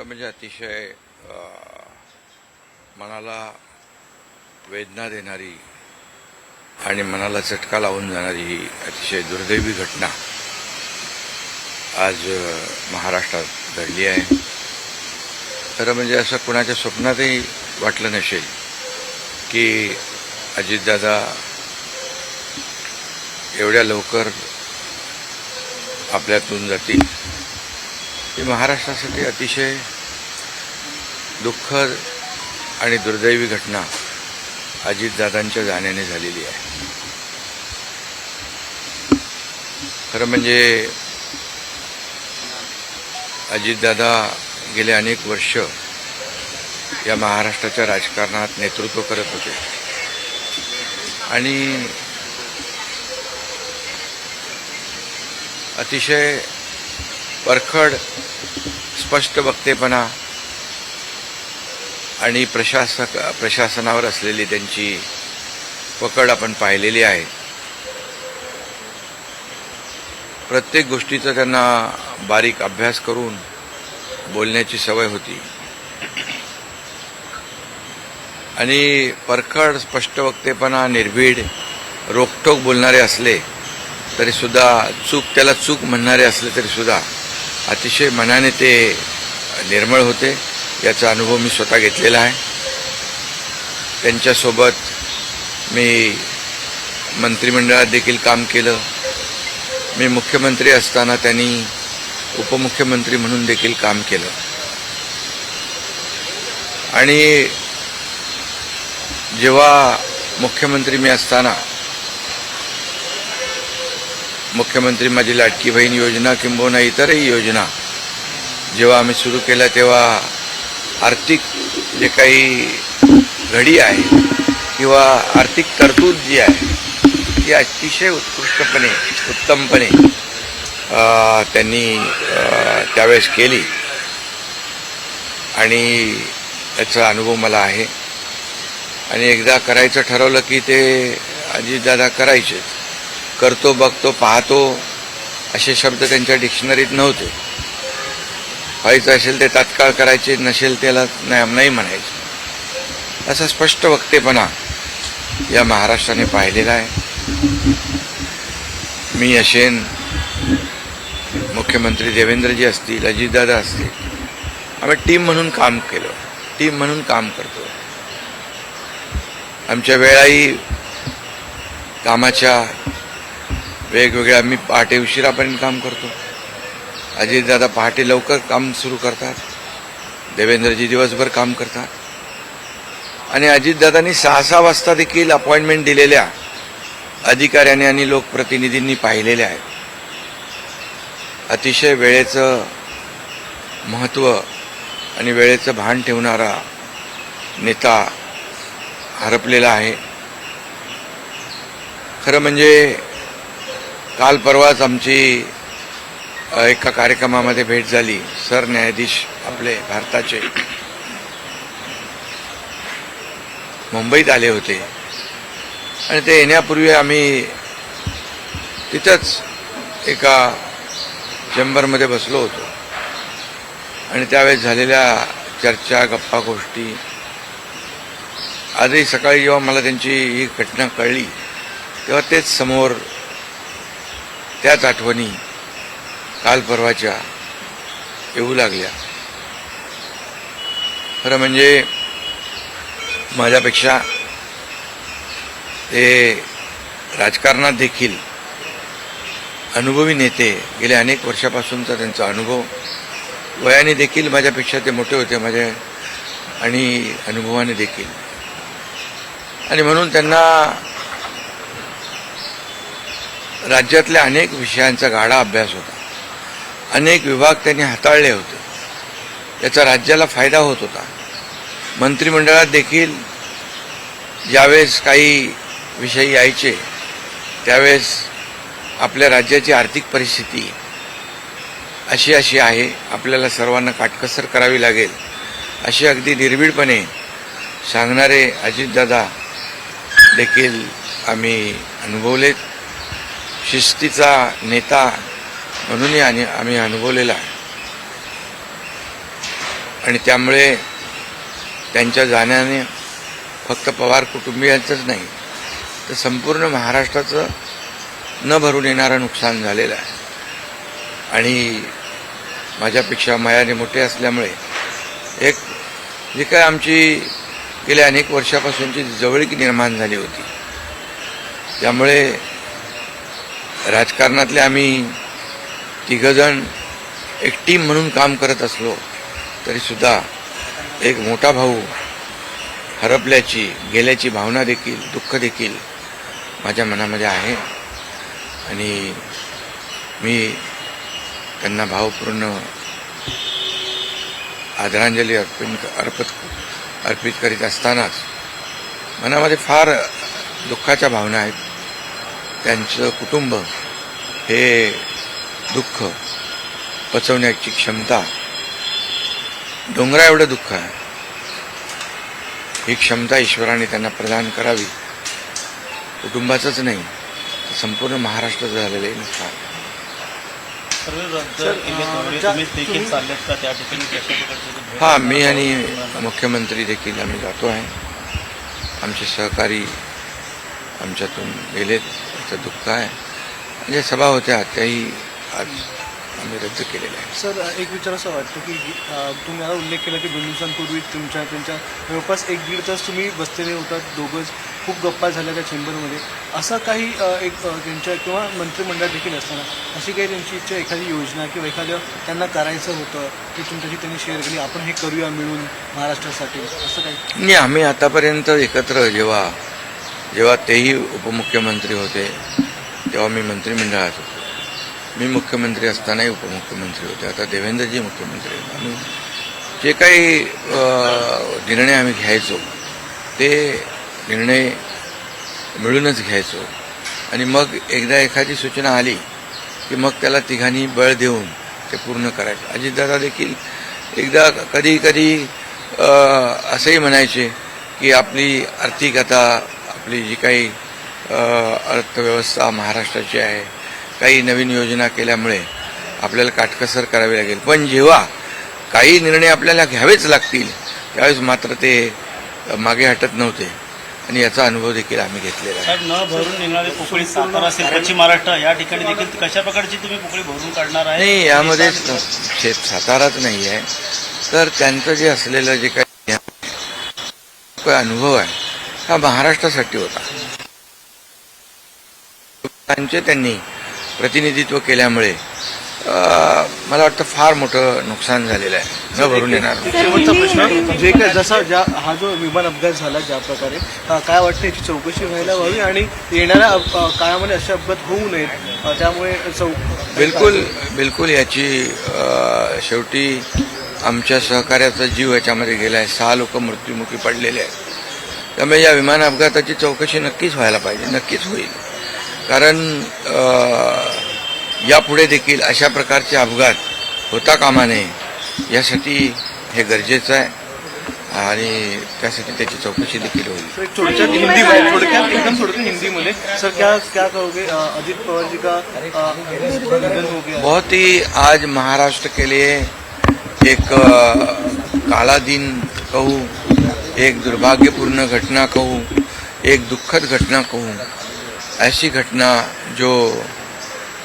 खरं म्हणजे अतिशय मनाला वेदना देणारी आणि मनाला चटका लावून जाणारी ही अतिशय दुर्दैवी घटना आज महाराष्ट्रात घडली आहे. खरं म्हणजे असं कुणाच्या स्वप्नातही वाटलं नसेल की अजितदादा एवढ्या लवकर आपल्यातून जातील. ही महाराष्ट्रासाठी अतिशय दुःखद आणि दुर्दैवी घटना अजितदादांच्या जाण्याने झालेली आहे. खरं म्हणजे अजितदादा गेले अनेक वर्ष या महाराष्ट्राच्या राजकारणात नेतृत्व करत होते आणि अतिशय परखड स्पष्ट वक्तेपणा आणि प्रशासनावर असलेली त्यांची पकड आपण पाहिलेली आहे. प्रत्येक गोष्टीचा त्यांना बारीक अभ्यास करून बोलण्याची सवय होती आणि परखड स्पष्ट वक्तेपणा, निर्भीड, रोखठोक बोलणारे असले तरी सुद्धा त्याला चूक म्हणणारे असले तरी सुद्धा अतिशय मनाने ते निर्मळ होते. याचा अनुभव मी स्वतः घेतलेला आहे. त्यांच्यासोबत मी मंत्रिमंडळात देखील काम केलं. मी मुख्यमंत्री असताना त्यांनी उपमुख्यमंत्री म्हणून देखील काम केलं आणि जेव्हा मुख्यमंत्री मी असताना मुख्यमंत्री माझी लाडकी बहीण योजना किंबहुना इतरही योजना जेव्हा आम्ही सुरू केल्या तेव्हा आर्थिक जे काही घडी आहे किंवा आर्थिक तरतूद जी आहे ती अतिशय उत्तमपणे त्यांनी त्यावेळेस केली आणि त्याचा अनुभव मला आहे. आणि एकदा करायचं ठरवलं की ते अजितदादा करायचे. करतो, बघतो, पाहतो असे शब्द त्यांच्या डिक्शनरीत नव्हते. व्हायचं असेल ते तात्काळ करायचे, नसेल त्याला नाही म्हणायचे. असा स्पष्ट वक्तेपणा या महाराष्ट्राने पाहिलेला आहे. मी असेन, मुख्यमंत्री देवेंद्रजी असतील, अजितदादा असतील, आम्ही टीम म्हणून काम केलं, टीम म्हणून काम करतो. आमच्या वेळाही कामाच्या वेगवेगळ्या, आम्ही पहाटे उशिरापर्यंत काम करतो. अजितदादा पहाटे लवकर काम सुरू करतात, देवेंद्रजी दिवसभर काम करतात. आणि अजितदादांनी 6-6 वाजता देखील अपॉइंटमेंट दिलेल्या अधिकाऱ्यांनी आणि लोकप्रतिनिधींनी पाहिलेल्या आहेत. अतिशय वेळेचं महत्त्व आणि वेळेचं भान ठेवणारा नेता हरपलेला आहे. खरं म्हणजे काल परवाच आमची एका कार्यक्रमामध्ये भेट झाली. सरन्यायाधीश आपले भारताचे मुंबईत आले होते आणि ते येण्यापूर्वी आम्ही तिथंच एका चेंबरमध्ये बसलो होतो आणि त्यावेळेस झालेल्या चर्चा, गप्पा गोष्टी, आजही सकाळी जेव्हा मला त्यांची ही घटना कळली तेव्हा तेच समोर त्याच आठवणी काल परवाच्या येऊ लागल्या. खरं म्हणजे माझ्यापेक्षा ते राजकारणात देखील अनुभवी नेते, गेल्या अनेक वर्षापासूनचा त्यांचा अनुभव, वयाने देखील माझ्यापेक्षा ते मोठे होते माझ्या आणि अनुभवाने देखील. आणि म्हणून त्यांना राज्यातल्या अनेक विषयांचा गाढा अभ्यास होता. अनेक विभाग त्यांनी हाताळले होते. याचा राज्याला फायदा होत होता. मंत्रिमंडळात देखील ज्यावेळेस काही विषय यायचे त्यावेळेस आपल्या राज्याची आर्थिक परिस्थिती अशी आहे, आपल्याला सर्वांना काटकसर करावी लागेल, अशी अगदी निर्भीडपणे सांगणारे अजितदादा देखील आम्ही अनुभवलेत. शिस्तीचा नेता म्हणूनही आम्ही अनुभवलेला आहे. आणि त्यामुळे त्यांच्या जाण्याने फक्त पवार कुटुंबियांचंच नाही तर संपूर्ण महाराष्ट्राचं न भरून येणारं नुकसान झालेलं आहे. आणि माझ्यापेक्षा वयाने मोठे असल्यामुळे एक जी काय आमची गेल्या अनेक वर्षापासूनची जवळीक निर्माण झाली होती, त्यामुळे राजकारणातले आम्ही तिघजण एक टीम म्हणून काम करत असलो तरीसुद्धा एक मोठा भाऊ हरपल्याची गेल्याची भावना देखील, दुःख देखील माझ्या मनामध्ये आहे. आणि मी त्यांना भावपूर्ण आदरांजली अर्पित करीत असतानाच मनामध्ये फार दुःखाच्या भावना आहेत. त्यांचं कुटुंब हे दुःख पचवण्याची क्षमता डोंगरा एवढं दुःख आहे, ही क्षमता ईश्वराने त्यांना प्रदान करावी. कुटुंबाचंच नाही तर संपूर्ण महाराष्ट्राचं झालेलं आहे नुकसान. हां, मी आणि मुख्यमंत्री देखील आम्ही जातो आहे. आमचे सहकारी आमच्यातून गेलेत, त्याचं दुःख आहे. म्हणजे सभा होत्या त्याही आज आम्ही रद्द केलेल्या आहे. सर, एक विचार असं वाटतं की तुम्ही आता उल्लेख केला की 2 दिवसांपूर्वी त्यांच्या जवळपास 1-1.5 तास तुम्ही बसलेले होतात दोघंच, खूप गप्पा झाल्या त्या चेंबरमध्ये. असं काही एक त्यांच्या किंवा मंत्रिमंडळात देखील असताना अशी काही त्यांची इच्छा, एखादी योजना किंवा एखादं त्यांना करायचं होतं की तुमच्याशी त्यांनी शेअर केली, आपण हे करूया मिळून महाराष्ट्रासाठी, असं काही? नाही, आम्ही आतापर्यंत एकत्र जेव्हा तेही उपमुख्यमंत्री होते तेव्हा मी मंत्रिमंडळात होतो. मी मुख्यमंत्री असतानाही उपमुख्यमंत्री होते. आता देवेंद्रजी मुख्यमंत्री आहेत. आम्ही जे काही निर्णय आम्ही घ्यायचो ते निर्णय मिळूनच घ्यायचो. आणि मग एकदा एखादी सूचना आली की मग त्याला तिघांनी बळ देऊन ते पूर्ण करायचं. अजितदादा देखील एकदा कधी असंही म्हणायचे की आपली आर्थिकता, आपली जी काही अर्थव्यवस्था महाराष्ट्राची आहे, काही नवीन योजना केल्यामुळे आपल्याला काटकसर करावी लागेल, पण जेव्हा काही निर्णय आपल्याला घ्यावेच लागतील त्यावेळेस मात्र ते मागे हटत नव्हते. आणि याचा अनुभव देखील आम्ही घेतलेला आहे. साहेब, न भरून निघणारी पोकळी सातारा असेल, पश्चिम महाराष्ट्र या ठिकाणी देखील कशा प्रकारची तुम्ही पोकळी भरून काढणार आहे? नाही, यामध्ये साताराच नाही आहे तर त्यांचं जे असलेलं जे काही अनुभव आहे हा महाराष्ट्रासाठी होता. त्यांनी प्रतिनिधित्व केल्यामुळे मला वाटतं फार मोठं नुकसान झालेलं आहे, न भरून येणार. शेवटचा प्रश्न, जे काय जसा हा जो विमान अपघात झाला ज्या प्रकारे, काय वाटतं याची चौकशी व्हायला हवी आणि येणाऱ्या काळामध्ये असे अपघात होऊ नयेत, त्यामुळे बिलकुल याची शेवटी आमच्या सहकार्याचा जीव याच्यामध्ये गेला आहे. 6 लोक मृत्युमुखी पडलेले आहेत. त्यामुळे या विमान अपघाताची चौकशी नक्कीच व्हायला पाहिजे, नक्कीच होईल. कारण यापुढे देखील अशा प्रकारचे अपघात होता कामा नये, यासाठी हे गरजेचं आहे आणि त्यासाठी त्याची चौकशी देखील होईल. थोडक्यात हिंदीमध्ये सर, क्या कहोगे? अजित पवार जी का निधन हो गया. बहुत ही आज महाराष्ट्र के लिए एक काला दिन कहूँ, एक दुर्भाग्यपूर्ण घटना कहूँ, एक दुखद घटना कहूँ, ऐसी घटना जो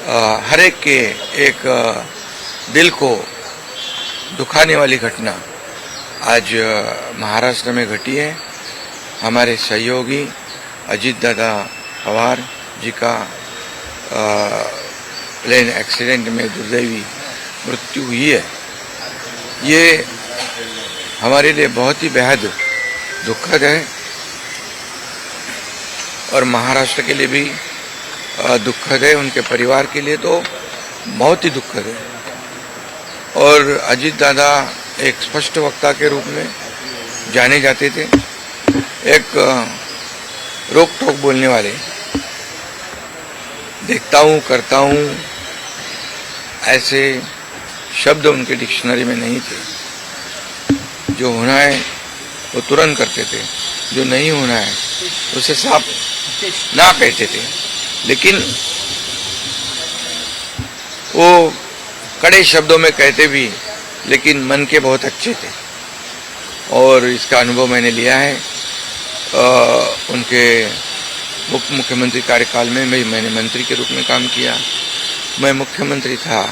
हर एक के एक दिल को दुखाने वाली घटना आज महाराष्ट्र में घटी है. हमारे सहयोगी अजीत दादा पवार जी का प्लेन एक्सीडेंट में दुर्दैवी मृत्यु हुई है. ये हमारे लिए बहुत ही बेहद दुखद है और महाराष्ट्र के लिए भी दुखद है, उनके परिवार के लिए तो बहुत ही दुखद है. और अजीत दादा एक स्पष्ट वक्ता के रूप में जाने जाते थे, एक रोक टोक बोलने वाले. देखता हूँ, करता हूँ, ऐसे शब्द उनके डिक्शनरी में नहीं थे. जो होना है वो तुरंत करते थे, जो नहीं होना है उसे साफ ना कहते थे. लेकिन वो कड़े शब्दों में कहते भी, लेकिन मन के बहुत अच्छे थे. और इसका अनुभव मैंने लिया है। उनके उप मुख्यमंत्री कार्यकाल में मैंने मंत्री के रूप में काम किया। मैं मुख्यमंत्री था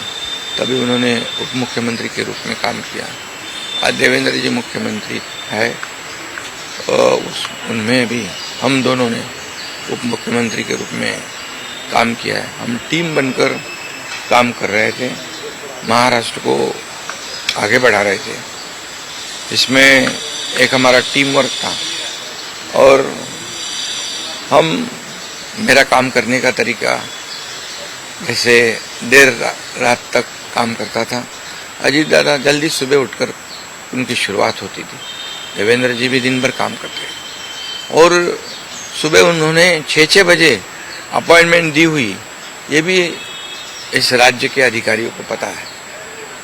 तभी उन्होंने उप मुख्यमंत्री के रूप में काम किया। आज देवेंद्र जी मुख्यमंत्री है, उनमें भी हम दोनों ने उप मुख्यमंत्री के रूप में काम किया है। हम टीम बनकर काम कर रहे थे, महाराष्ट्र को आगे बढ़ा रहे थे। इसमें एक हमारा टीम वर्क था और मेरा काम करने का तरीका जैसे देर रात तक काम करता था। अजीत दादा जल्दी सुबह उठकर उनकी शुरुआत होती थी। देवेंद्र जी भी दिन भर काम करते और सुबह उन्होंने 6 बजे अपॉइंटमेंट दी हुई, ये भी इस राज्य के अधिकारियों को पता है।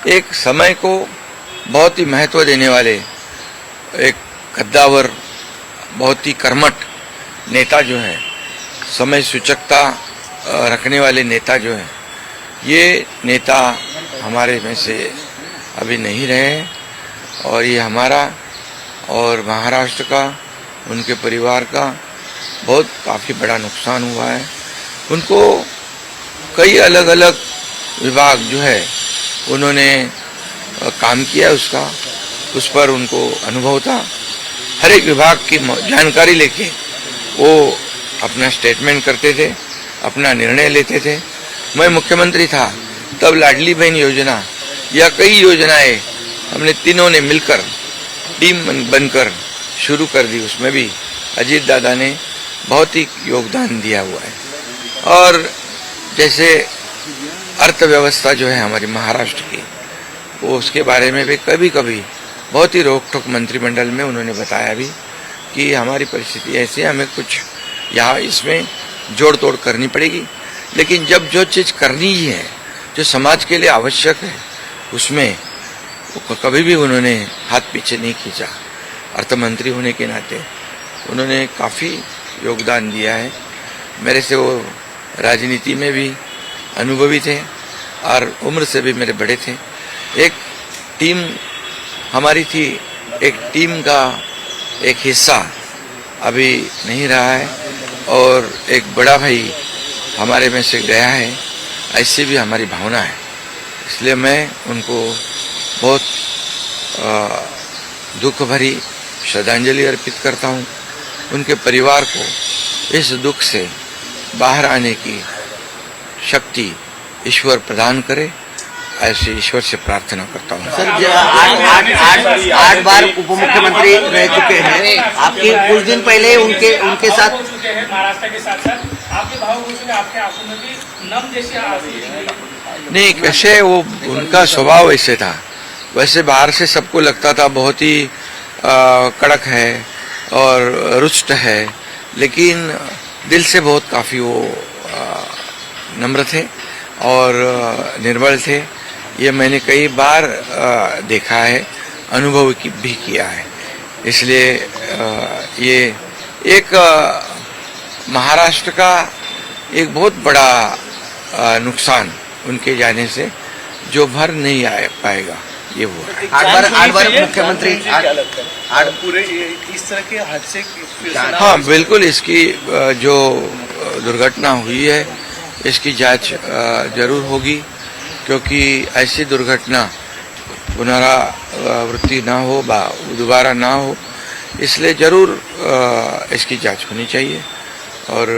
एक समय को बहुत ही महत्व देने वाले एक कद्दावर, बहुत ही कर्मठ नेता जो है, समय सूचकता रखने वाले नेता जो है, ये नेता हमारे में से अभी नहीं रहे और ये हमारा और महाराष्ट्र का, उनके परिवार का बहुत काफ़ी बड़ा नुकसान हुआ है। उनको कई अलग अलग विभाग जो है उन्होंने काम किया, उस पर उनको अनुभव था। हर एक विभाग की जानकारी लेके वो अपना स्टेटमेंट करते थे, अपना निर्णय लेते थे। मैं मुख्यमंत्री था तब लाडली बहन योजना या कई योजनाएं हमने तीनों ने मिलकर टीम बनकर शुरू कर दी। उसमें भी अजीत दादा ने बहुत ही योगदान दिया हुआ है। और जैसे अर्थव्यवस्था जो है हमारी महाराष्ट्र की, वो उसके बारे में भी कभी कभी बहुत ही रोक टोक मंत्रिमंडल में उन्होंने बताया भी कि हमारी परिस्थिति ऐसी है, हमें कुछ यहाँ इसमें जोड़ तोड़ करनी पड़ेगी। लेकिन जब जो चीज़ करनी ही है, जो समाज के लिए आवश्यक है, उसमें कभी भी उन्होंने हाथ पीछे नहीं खींचा। अर्थमंत्री होने के नाते उन्होंने काफ़ी योगदान दिया है। मेरे से वो राजनीति में भी अनुभवी थे और उम्र से भी मेरे बड़े थे। एक टीम हमारी थी, एक टीम का एक हिस्सा अभी नहीं रहा है और एक बड़ा भाई हमारे में से गया है, ऐसी भी हमारी भावना है। इसलिए मैं उनको बहुत दुख भरी श्रद्धांजलि अर्पित करता हूँ। उनके परिवार को इस दुख से बाहर आने की शक्ति ईश्वर प्रदान करे, ऐसे ईश्वर से प्रार्थना करता हूँ। सर, 8 बार उप मुख्यमंत्री रह चुके हैं। आपके कुछ दिन पहले उनके साथ महाराष्ट्र के साथ साथ आपके भाव हो चुके, आपके आंखों में भी नम जैसी आंसू नहीं, कैसे वो उनका स्वभाव ऐसे था। वैसे बाहर से सबको लगता था बहुत ही कड़क है और रुष्ट है, लेकिन दिल से बहुत काफ़ी वो नम्र थे और निर्मल थे। ये मैंने कई बार देखा है, अनुभव भी किया है। इसलिए ये एक महाराष्ट्र का एक बहुत बड़ा नुकसान उनके जाने से जो भर नहीं आ पाएगा, ये वो है। 8 बार मुख्यमंत्री पूरे इस तरह के हादसे हाँ, बिल्कुल। इसकी जो दुर्घटना हुई है, इसकी जांच जरूर होगी, क्योंकि ऐसी दुर्घटना पुनरावृत्ति ना हो, दोबारा ना हो, इसलिए जरूर इसकी जांच होनी चाहिए और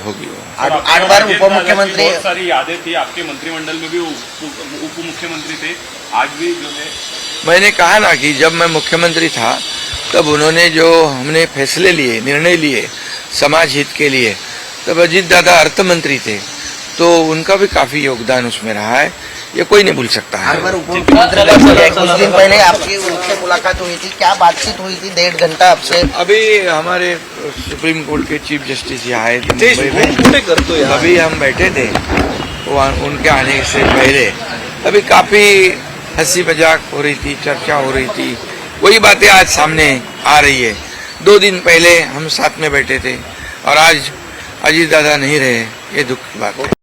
होगी। 8 बार उप मुख्यमंत्री, बहुत सारी यादें थी आपके मंत्रिमंडल में भी, उप मुख्यमंत्री थे, आज भी जो है। मैंने कहा ना कि जब मैं मुख्यमंत्री था तब उन्होंने जो हमने फैसले लिए, निर्णय लिए समाज हित के लिए, तब अजीत दादा अर्थ मंत्री थे, तो उनका भी काफी योगदान उसमें रहा है, ये कोई नहीं भूल सकता है। 8 बार उप मुख्यमंत्री रह चुके हैं। कुछ दिन पहले आपकी उनसे मुलाकात हुई थी, क्या बातचीत हुई थी? 1.5 घंटा आपसे। अभी हमारे सुप्रीम कोर्ट के चीफ जस्टिस यहाँ आए थे मुंबई में, अभी हम बैठे थे उनके आने से पहले। अभी काफी हंसी मजाक हो रही थी, चर्चा हो रही थी, वही बातें आज सामने आ रही है। 2 दिन पहले हम साथ में बैठे थे और आज अजीत दादा नहीं रहे, ये दुख की बात है।